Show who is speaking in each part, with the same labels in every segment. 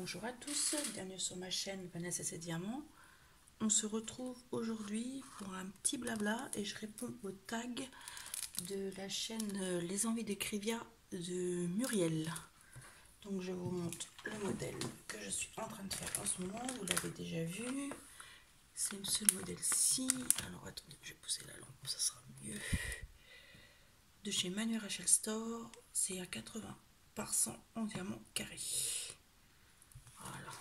Speaker 1: Bonjour à tous, bienvenue sur ma chaîne Vanessa et Diamants. On se retrouve aujourd'hui pour un petit blabla et je réponds au tag de la chaîne Les Envies de Krivia de Muriel. Donc je vous montre le modèle que je suis en train de faire en ce moment, vous l'avez déjà vu. C'est ce modèle-ci. Alors attendez, je vais pousser la lampe, ça sera mieux. De chez Manuel Rachel Store, c'est à 80 par 100 en diamant carré. Voilà.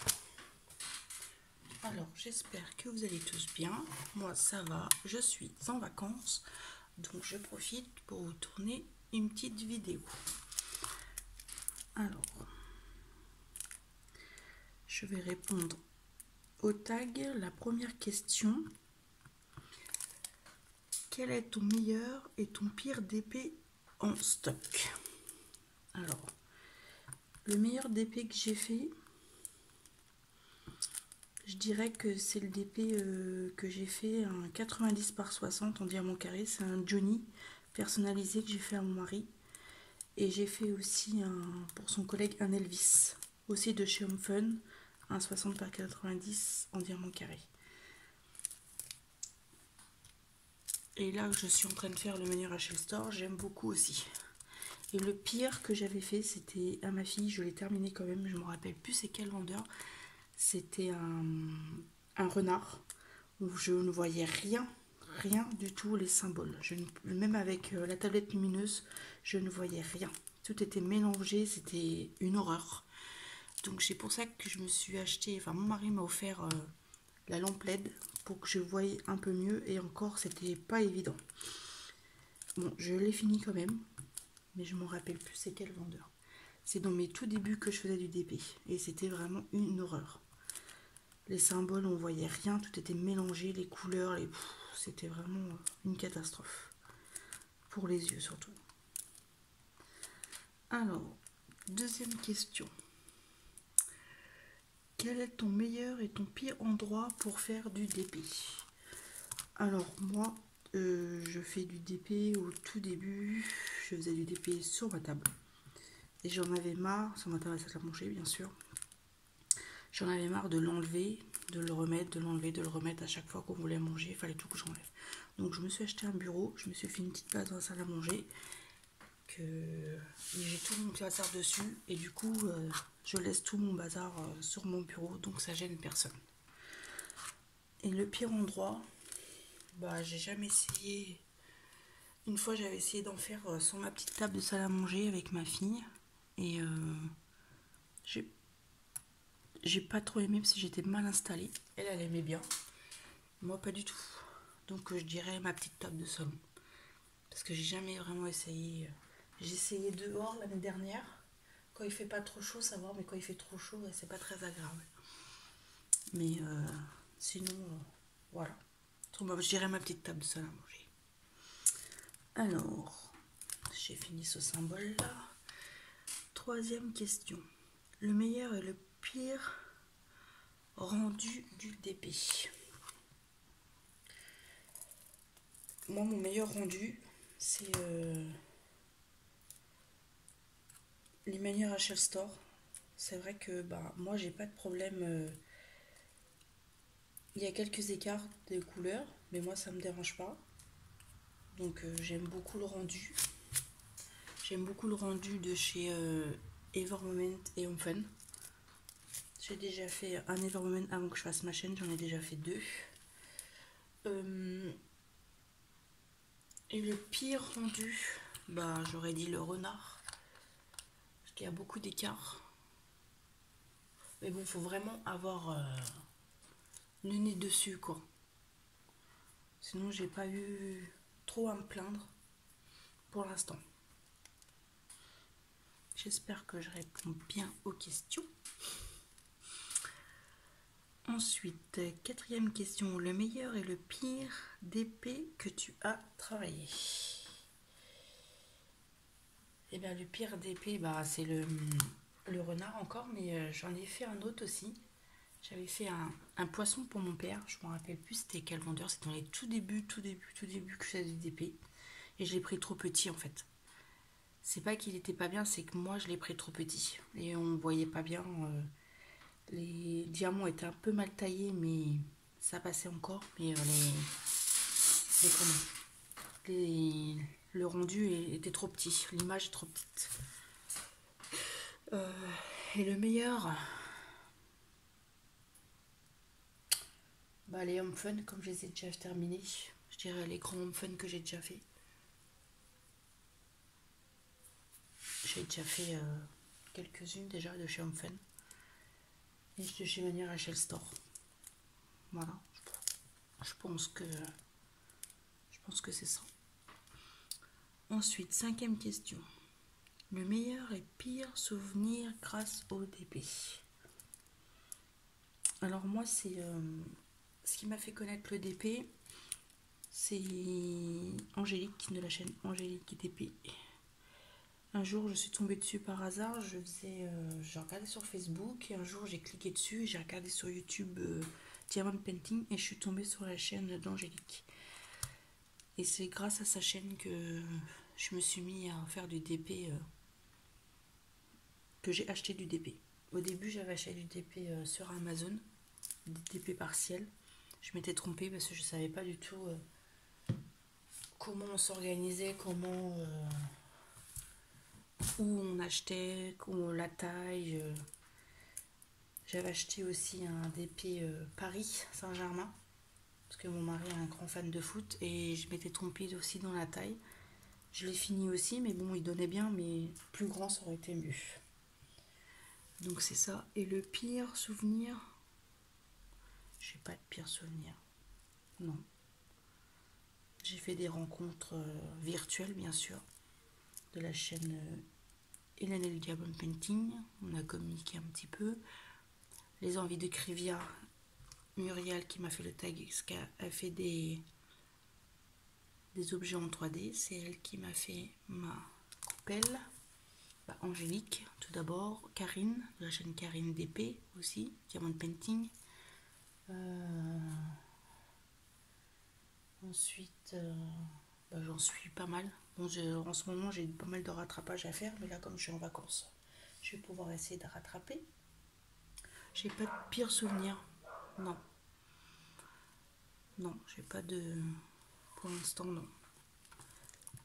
Speaker 1: Alors j'espère que vous allez tous bien. Moi ça va, je suis en vacances, donc je profite pour vous tourner une petite vidéo. Alors, je vais répondre au tag. La première question: quel est ton meilleur et ton pire DP en stock? Alors, le meilleur DP que j'ai fait, je dirais que c'est le DP que j'ai fait, un 90 par 60 en diamant carré. C'est un Johnny personnalisé que j'ai fait à mon mari. Et j'ai fait aussi pour son collègue un Elvis, aussi de chez Home Fun, un 60 par 90 en diamant carré. Et là, je suis en train de faire le menu Rachel Store, j'aime beaucoup aussi. Et le pire que j'avais fait, c'était à ma fille, je l'ai terminé quand même, je me rappelle plus c'est quel vendeur. C'était un renard où je ne voyais rien du tout, les symboles. Même avec la tablette lumineuse, je ne voyais rien. Tout était mélangé, c'était une horreur. Donc c'est pour ça que je me suis acheté, enfin mon mari m'a offert la lampe LED pour que je voie un peu mieux, et encore c'était pas évident. Bon, je l'ai fini quand même, mais je m'en rappelle plus c'est quel vendeur. C'est dans mes tout débuts que je faisais du DP et c'était vraiment une horreur. Les symboles, on voyait rien, tout était mélangé, les couleurs, c'était vraiment une catastrophe. Pour les yeux surtout. Alors, deuxième question. Quel est ton meilleur et ton pire endroit pour faire du DP? Alors moi, je fais du DP au tout début. Je faisais du DP sur ma table. Et j'en avais marre, sur ma table à sac à manger bien sûr. J'en avais marre de l'enlever, de le remettre, de l'enlever, de le remettre. À chaque fois qu'on voulait manger, il fallait tout que j'enlève. Donc je me suis acheté un bureau, je me suis fait une petite place dans la salle à manger. J'ai tout mon bazar dessus et du coup je laisse tout mon bazar sur mon bureau, donc ça gêne personne. Et le pire endroit, bah j'ai jamais essayé. Une fois j'avais essayé d'en faire sur ma petite table de salle à manger avec ma fille et j'ai pas trop aimé parce que j'étais mal installée. Elle aimait bien, moi pas du tout. Donc je dirais ma petite table de salon parce que j'ai jamais vraiment essayé. J'ai essayé dehors l'année dernière. Quand il fait pas trop chaud, ça va, mais quand il fait trop chaud, c'est pas très agréable. Mais sinon, voilà. Je dirais ma petite table de salle à manger. Alors, j'ai fini ce symbole-là. Troisième question. Le meilleur et le pire rendu du DP. Moi, mon meilleur rendu, c'est l'Emmanuel Rachel Store. C'est vrai que moi, j'ai pas de problème. Il y a quelques écarts de couleurs, mais moi, ça me dérange pas. Donc, j'aime beaucoup le rendu. J'aime beaucoup le rendu de chez Evermoment et Home Fun. J'ai déjà fait un Evermoment avant que je fasse ma chaîne, j'en ai déjà fait 2. Et le pire rendu, j'aurais dit le renard. Parce qu'il y a beaucoup d'écart. Mais bon, faut vraiment avoir le nez dessus, quoi. Sinon, j'ai pas eu trop à me plaindre pour l'instant. J'espère que je réponds bien aux questions. Ensuite, quatrième question. Le meilleur et le pire DP que tu as travaillé? Et bien, le pire DP, c'est le renard encore, mais j'en ai fait un autre aussi. J'avais fait un poisson pour mon père. Je me rappelle plus c'était quel vendeur. C'était dans les tout début que je faisais du DP. Et je l'ai pris trop petit en fait. C'est pas qu'il était pas bien, c'est que moi je l'ai pris trop petit. Et on voyait pas bien Les diamants étaient un peu mal taillés, mais ça passait encore. Mais le rendu était trop petit. L'image est trop petite. Et le meilleur, bah, les home fun, comme je les ai déjà terminés. Je dirais les grands home fun que j'ai déjà fait. J'ai déjà fait quelques-unes déjà de chez Home Fun et de chez Manu Rachel Store. Voilà. Je pense que c'est ça. Ensuite, 5e question. Le meilleur et pire souvenir grâce au DP. Alors moi, c'est ce qui m'a fait connaître le DP, c'est Angélique de la chaîne Angélique DP. Un jour, je suis tombée dessus par hasard. Je regardais sur Facebook et un jour, j'ai cliqué dessus. J'ai regardé sur YouTube Diamond Painting et je suis tombée sur la chaîne d'Angélique. Et c'est grâce à sa chaîne que je me suis mis à faire du DP, que j'ai acheté du DP. Au début, j'avais acheté du DP sur Amazon, du DP partiel. Je m'étais trompée parce que je ne savais pas du tout comment on s'organisait, où on achetait, la taille. J'avais acheté aussi un DP Paris Saint-Germain parce que mon mari est un grand fan de foot et je m'étais trompée aussi dans la taille. Je l'ai fini aussi, mais bon, il donnait bien, mais plus grand, ça aurait été mieux. Donc c'est ça. Et le pire souvenir, j'ai pas de pire souvenir. Non. J'ai fait des rencontres virtuelles, bien sûr, de la chaîne Hélène et le Diamond Painting. On a communiqué un petit peu. Les envies de Crivia, Muriel qui m'a fait le tag, a fait des objets en 3D. C'est elle qui m'a fait ma coupelle. Bah, Angélique, tout d'abord. Karine, de la chaîne Karine DP aussi, Diamond Painting. Ensuite, bah, j'en suis pas mal. Bon, en ce moment, j'ai pas mal de rattrapage à faire, mais là, comme je suis en vacances, je vais pouvoir essayer de rattraper. J'ai pas de pire souvenir. Non. Non, j'ai pas de... Pour l'instant, non.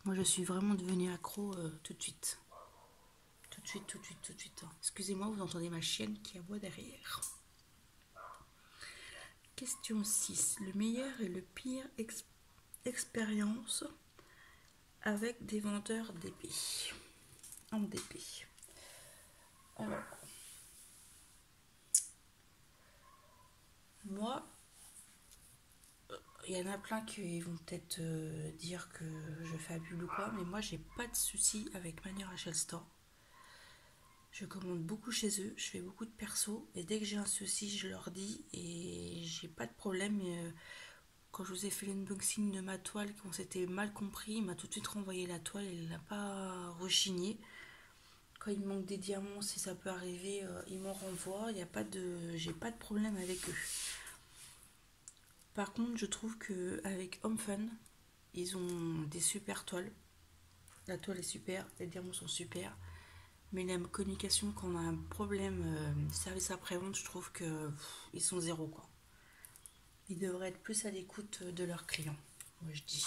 Speaker 1: Moi, je suis vraiment devenue accro tout de suite. Tout de suite, tout de suite, tout de suite. Excusez-moi, vous entendez ma chienne qui aboie derrière. Question 6. Le meilleur et le pire expérience avec des vendeurs d'épée. En DP. Alors, moi, il y en a plein qui vont peut-être dire que je fabule ou quoi, mais moi, j'ai pas de soucis avec Manu Rachel Store. Je commande beaucoup chez eux, je fais beaucoup de perso, et dès que j'ai un souci, je leur dis, et j'ai pas de problème. Quand je vous ai fait l'unboxing de ma toile, qu'on s'était mal compris, il m'a tout de suite renvoyé la toile, il n'a pas rechigné. Quand il me manque des diamants, si ça peut arriver, il m'en renvoie. J'ai pas de problème avec eux. Par contre, je trouve que avec Home Fun, ils ont des super toiles. La toile est super, les diamants sont super. Mais la communication, quand on a un problème service après-vente, je trouve que ils sont zéro, quoi. Ils devraient être plus à l'écoute de leurs clients, moi je dis.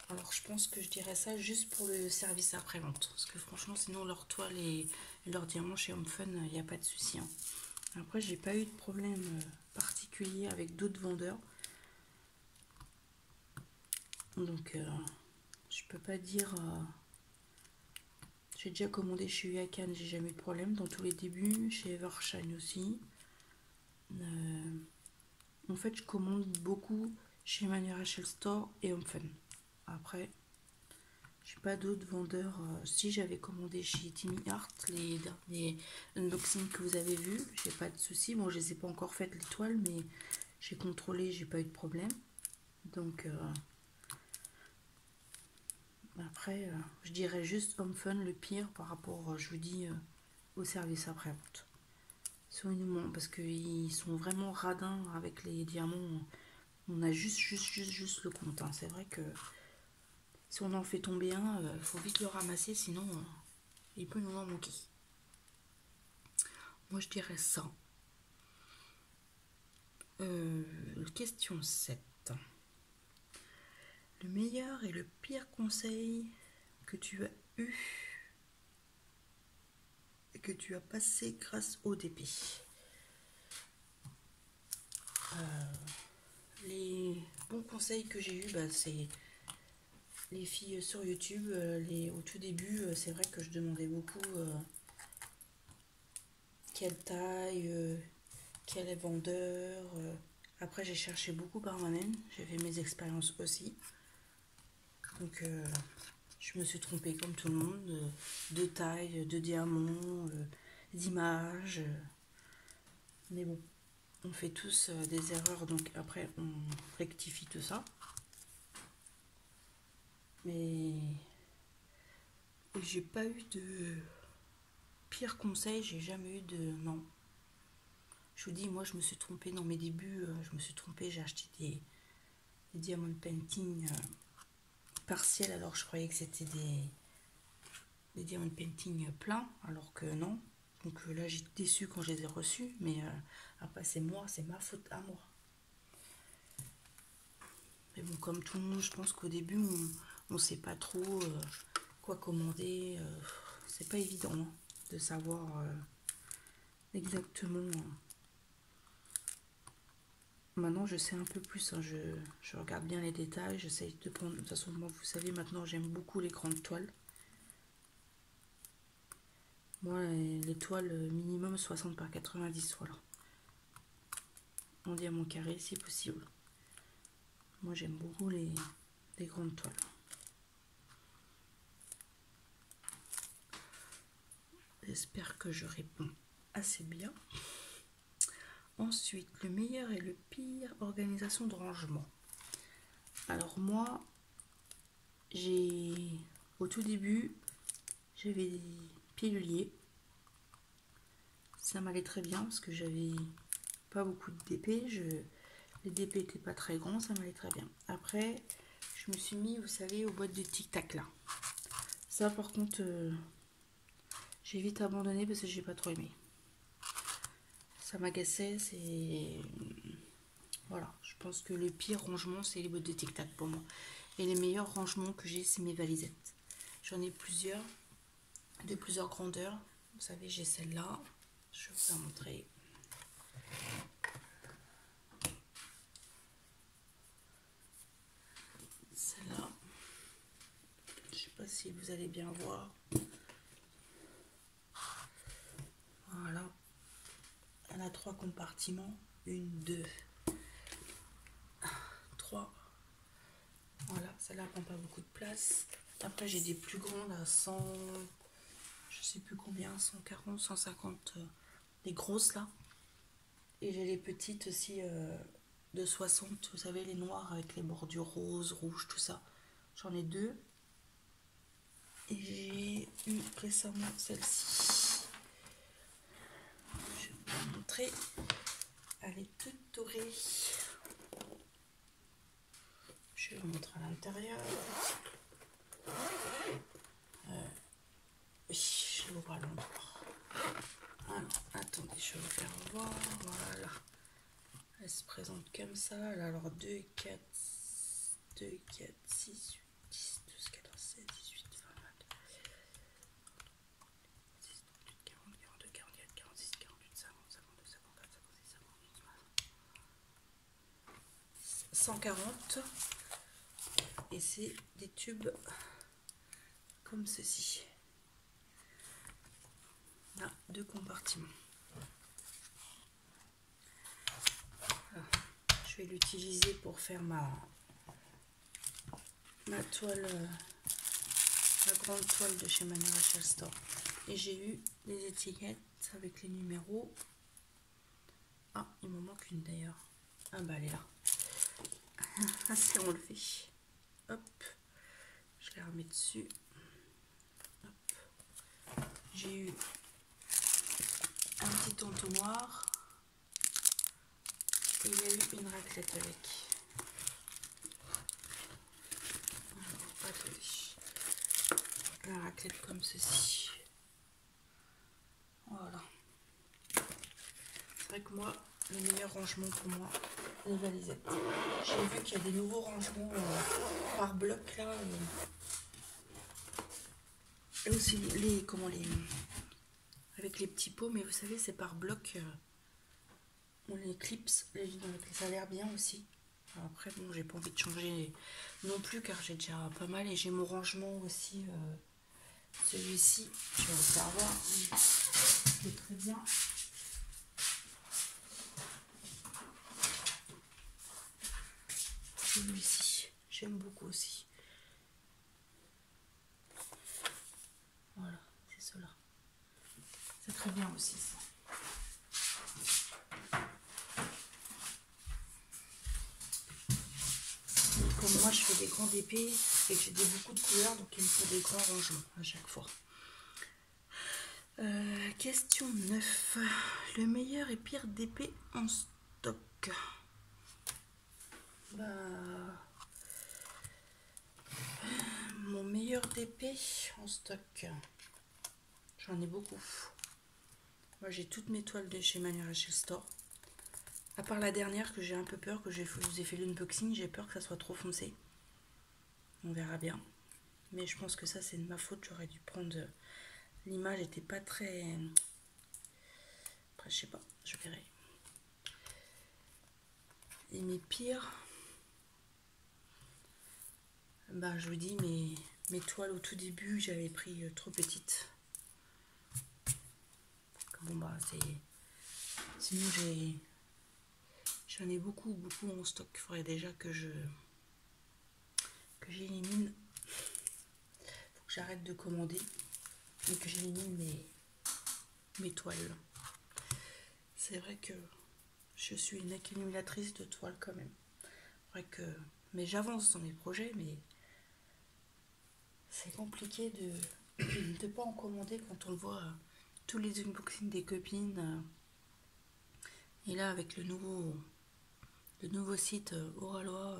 Speaker 1: Alors je pense que je dirais ça juste pour le service après-vente. Parce que franchement, sinon leur toile et leurs diamants chez Home Fun, il n'y a pas de souci. Hein. Après, j'ai pas eu de problème particulier avec d'autres vendeurs. Donc je peux pas dire... J'ai déjà commandé chez Uakan, j'ai jamais eu de problème. Dans tous les débuts, chez Evershine aussi. En fait, je commande beaucoup chez Manu Rachel Store et Home Fun. Après, je n'ai pas d'autres vendeurs. Si j'avais commandé chez Timmy Art, les derniers unboxings que vous avez vus, j'ai pas de soucis. Bon, je les ai pas encore faites les toiles, mais j'ai contrôlé, j'ai pas eu de problème. Donc après, je dirais juste Home Fun le pire par rapport, je vous dis, au service après-vente. Parce qu'ils sont vraiment radins avec les diamants. On a juste le compte. Hein. C'est vrai que si on en fait tomber un, faut vite le ramasser, sinon il peut nous en manquer. Moi je dirais ça. Question 7. Le meilleur et le pire conseil que tu as eu et que tu as passé grâce au DP. Les bons conseils que j'ai eu, c'est les filles sur YouTube. Au tout début, c'est vrai que je demandais beaucoup quelle taille, quel est vendeur. Après, j'ai cherché beaucoup par moi-même. J'ai fait mes expériences aussi. Donc, je me suis trompée comme tout le monde. De taille, de diamants, d'image. Mais bon, on fait tous des erreurs. Donc, après, on rectifie tout ça. Mais j'ai pas eu de pire conseil. J'ai jamais eu de... Non. Je vous dis, moi, je me suis trompée dans mes débuts. Je me suis trompée. J'ai acheté des diamond painting partiels. Alors, je croyais que c'était des diamond painting pleins. Alors que non. Donc là, j'étais déçue quand je les ai reçus. Mais après, c'est ma faute à moi. Mais bon, comme tout le monde, je pense qu'au début, on ne sait pas trop quoi commander. C'est pas évident hein, de savoir exactement. Maintenant, je sais un peu plus. Hein, je regarde bien les détails. J'essaye de prendre. De toute façon, moi, vous savez, maintenant, j'aime beaucoup les grandes toiles. Moi, les toiles minimum 60 par 90, voilà. En diamant carré, si possible. Moi, j'aime beaucoup les grandes toiles. J'espère que je réponds assez bien. Ensuite, le meilleur et le pire organisation de rangement. Alors moi, au tout début, j'avais des piluliers. Ça m'allait très bien parce que j'avais pas beaucoup de DP. Les DP n'étaient pas très grands, ça m'allait très bien. Après, je me suis mis, vous savez, aux boîtes de tic-tac là. Ça par contre, j'ai vite abandonné parce que j'ai pas trop aimé. Ça m'agaçait, voilà, je pense que le pire rangement, c'est les boîtes de tic-tac pour moi. Et les meilleurs rangements que j'ai, c'est mes valisettes. J'en ai plusieurs, de plusieurs grandeurs. Vous savez, j'ai celle-là. Je vais vous la montrer. Celle-là. Je ne sais pas si vous allez bien voir. Voilà. Elle a 3 compartiments. 1, 2, 3. Voilà, celle-là prend pas beaucoup de place. Après, j'ai des plus grandes à 100, je sais plus combien, 140, 150, des grosses là. Et j'ai les petites aussi de 60, vous savez, les noires avec les bordures roses, rouges, tout ça. J'en ai 2. Et j'ai eu récemment celle-ci. Je vais vous montrer. Elle est toute dorée. Je vais vous montrer à l'intérieur. Oui, je l'ouvre à l'endroit. Alors, attendez, je vais vous faire voir. Voilà. Elle se présente comme ça. Elle a alors 2, 4, 6, 8, 10, 12, 14, 16, 18, 20, 22, 26, 28, 40, 42, 44, 46, 48, 50, 52, 54, 56, 140. Et c'est des tubes comme ceci. Là, 2 compartiments. Voilà. Je vais l'utiliser pour faire ma toile, la grande toile de chez Manu Rachel Store. Et j'ai eu les étiquettes avec les numéros. Ah, il m'en manque une d'ailleurs. Ah bah elle est là. Ah, c'est enlevé. Hop, je la remets dessus. J'ai eu un petit entonnoir et il y a eu une raclette avec. Alors, attendez. La raclette comme ceci. Voilà. vrai que moi, le meilleur rangement pour moi, les valisettes. J'ai vu qu'il y a des nouveaux rangements par bloc là. Et aussi avec les petits pots, mais vous savez, c'est par bloc. On les clips, ça a l'air bien aussi. Alors après, bon, j'ai pas envie de changer non plus car j'ai déjà pas mal et j'ai mon rangement aussi. Celui-ci, je vais vous faire voir. Il est très bien. Celui-ci, j'aime beaucoup aussi. Voilà, c'est cela. C'est très bien aussi ça. Et comme moi je fais des grands épées et que j'ai beaucoup de couleurs, donc il me faut des grands rangements à chaque fois. Question 9. Le meilleur et pire d'épée en stock. Mon meilleur d'épée en stock. J'en ai beaucoup. Moi j'ai toutes mes toiles de chez Manuel Rachel Store. À part la dernière que j'ai un peu peur, que je vous ai fait l'unboxing, j'ai peur que ça soit trop foncé. On verra bien. Mais je pense que ça c'est de ma faute, j'aurais dû prendre... L'image était pas très... Après je sais pas, je verrai. Et mes pires... Bah je vous dis, mes toiles au tout début, j'avais pris trop petites. Bon bah c'est... Sinon j'en ai beaucoup en stock. Il faudrait déjà que j'élimine. Faut que j'arrête de commander et que j'élimine mes toiles. C'est vrai que je suis une accumulatrice de toiles quand même. Vrai que, mais j'avance dans mes projets, mais c'est compliqué de ne pas en commander quand on voit tous les unboxings des copines. Et là avec le nouveau site Oralois,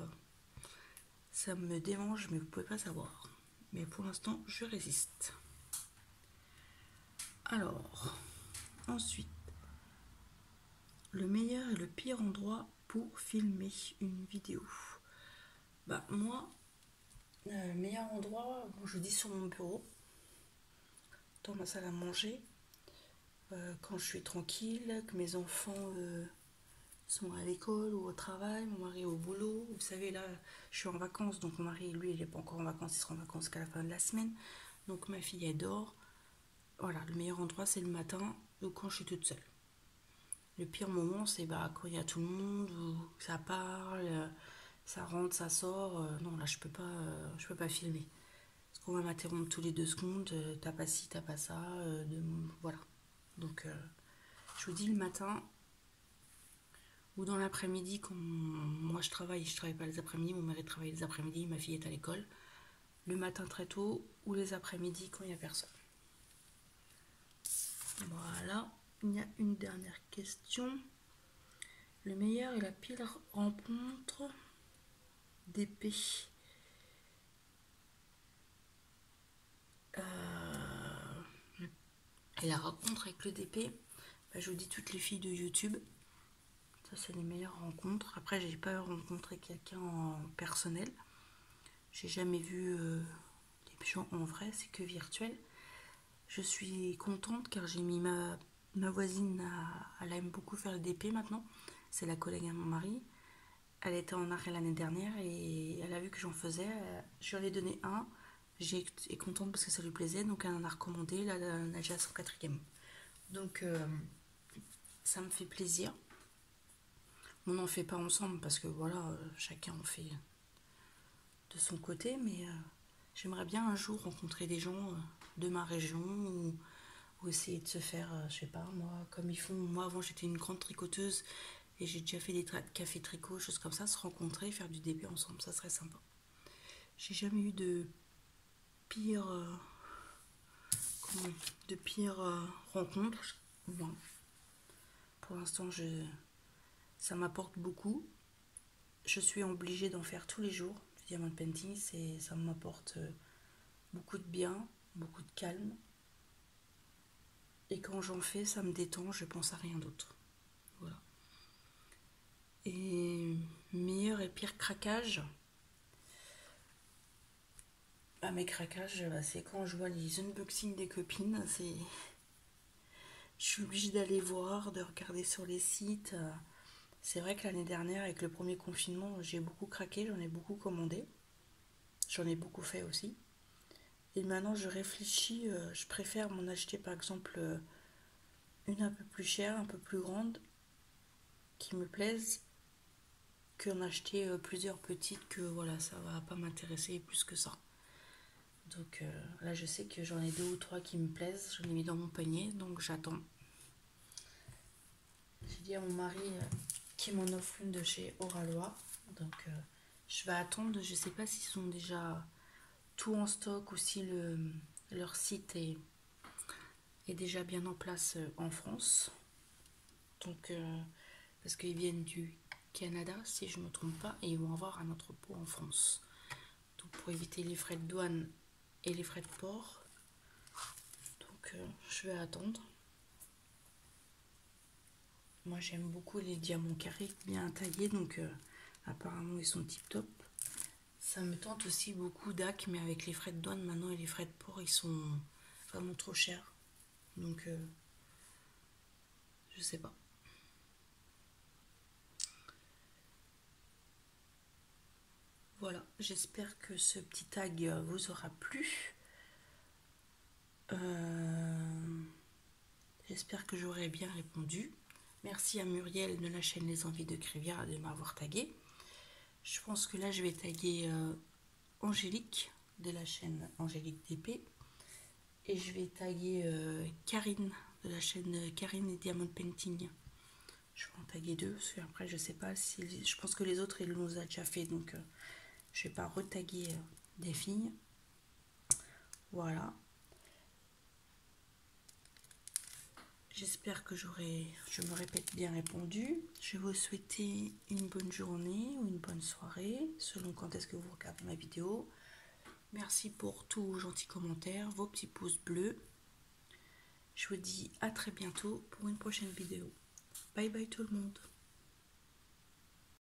Speaker 1: ça me dérange, mais vous pouvez pas savoir. Mais pour l'instant, je résiste. Alors, ensuite, le meilleur et le pire endroit pour filmer une vidéo. Bah moi, le meilleur endroit, bon, je dis sur mon bureau, dans ma salle à manger, quand je suis tranquille, que mes enfants sont à l'école ou au travail, mon mari est au boulot. Vous savez, là, je suis en vacances, donc mon mari, lui, il n'est pas encore en vacances, il sera en vacances qu'à la fin de la semaine. Donc ma fille, elle dort. Voilà, le meilleur endroit, c'est le matin ou quand je suis toute seule. Le pire moment, c'est quand il y a tout le monde, où ça parle, ça rentre, ça sort. Non, là, je peux pas filmer. Parce qu'on va m'interrompre tous les 2 secondes. T'as pas ci, t'as pas ça. Voilà. Donc, je vous dis le matin ou dans l'après-midi, quand moi je travaille pas les après-midi, mon mari travaille les après-midi, ma fille est à l'école. Le matin très tôt ou les après-midi quand il n'y a personne. Voilà. Il y a une dernière question. Le meilleur et la pire rencontre d'épée. Et la rencontre avec le DP, je vous dis toutes les filles de YouTube. Ça, c'est les meilleures rencontres. Après, j'ai pas rencontré quelqu'un en personnel. J'ai jamais vu des gens en vrai, c'est que virtuel. Je suis contente car j'ai mis ma voisine, elle aime beaucoup faire le DP maintenant. C'est la collègue à mon mari. Elle était en arrêt l'année dernière et elle a vu que j'en faisais. Je lui en ai donné un. J'ai été contente parce que ça lui plaisait, donc elle en a recommandé. Là, elle en a déjà son 4e. Donc, ça me fait plaisir. On n'en fait pas ensemble parce que voilà, chacun en fait de son côté, mais j'aimerais bien un jour rencontrer des gens de ma région ou essayer de se faire, je sais pas moi, comme ils font. Moi avant j'étais une grande tricoteuse et j'ai déjà fait des cafés tricot, choses comme ça, se rencontrer, faire du DP ensemble, ça serait sympa. J'ai jamais eu de pire rencontres. Bon. Pour l'instant ça m'apporte beaucoup. Je suis obligée d'en faire tous les jours du diamond painting, ça m'apporte beaucoup de bien, beaucoup de calme. Et quand j'en fais, ça me détend, je pense à rien d'autre. Voilà. Et meilleur et pire craquage. Ah, mes craquages, c'est quand je vois les unboxings des copines, je suis obligée d'aller voir, de regarder sur les sites. C'est vrai que l'année dernière, avec le premier confinement, j'ai beaucoup craqué, j'en ai beaucoup commandé. J'en ai beaucoup fait aussi. Et maintenant, je réfléchis, je préfère m'en acheter par exemple une un peu plus chère, un peu plus grande, qui me plaise, qu'en acheter plusieurs petites que voilà, ça va pas m'intéresser plus que ça. Donc là, je sais que j'en ai 2 ou 3 qui me plaisent, j'en ai mis dans mon panier, donc j'attends. J'ai dit à mon mari qu'il m'en offre une de chez Oralois, donc je vais attendre. Je sais pas s'ils sont déjà tout en stock ou si leur site est déjà bien en place en France. Donc, parce qu'ils viennent du Canada, si je ne me trompe pas, et ils vont avoir un entrepôt en France. Donc, pour éviter les frais de douane et les frais de port, donc je vais attendre. Moi, j'aime beaucoup les diamants carrés bien taillés, donc apparemment, ils sont tip top. Ça me tente aussi beaucoup DAC, mais avec les frais de douane maintenant et les frais de port, ils sont vraiment trop chers. Donc, je sais pas. Voilà, j'espère que ce petit tag vous aura plu. J'espère que j'aurai bien répondu. Merci à Muriel de la chaîne Les Envies de Crévière de m'avoir tagué. Je pense que là, je vais taguer Angélique de la chaîne Angélique DP. Et je vais taguer Karine de la chaîne Karine et Diamond Painting. Je vais en taguer 2 parce qu'après, je sais pas si. Je pense que les autres, ils l'ont déjà fait. Donc, je vais pas retaguer des filles. Voilà. J'espère que je me répète, bien répondu. Je vais vous souhaiter une bonne journée ou une bonne soirée, selon quand est-ce que vous regardez ma vidéo. Merci pour tous vos gentils commentaires, vos petits pouces bleus. Je vous dis à très bientôt pour une prochaine vidéo. Bye bye tout le monde.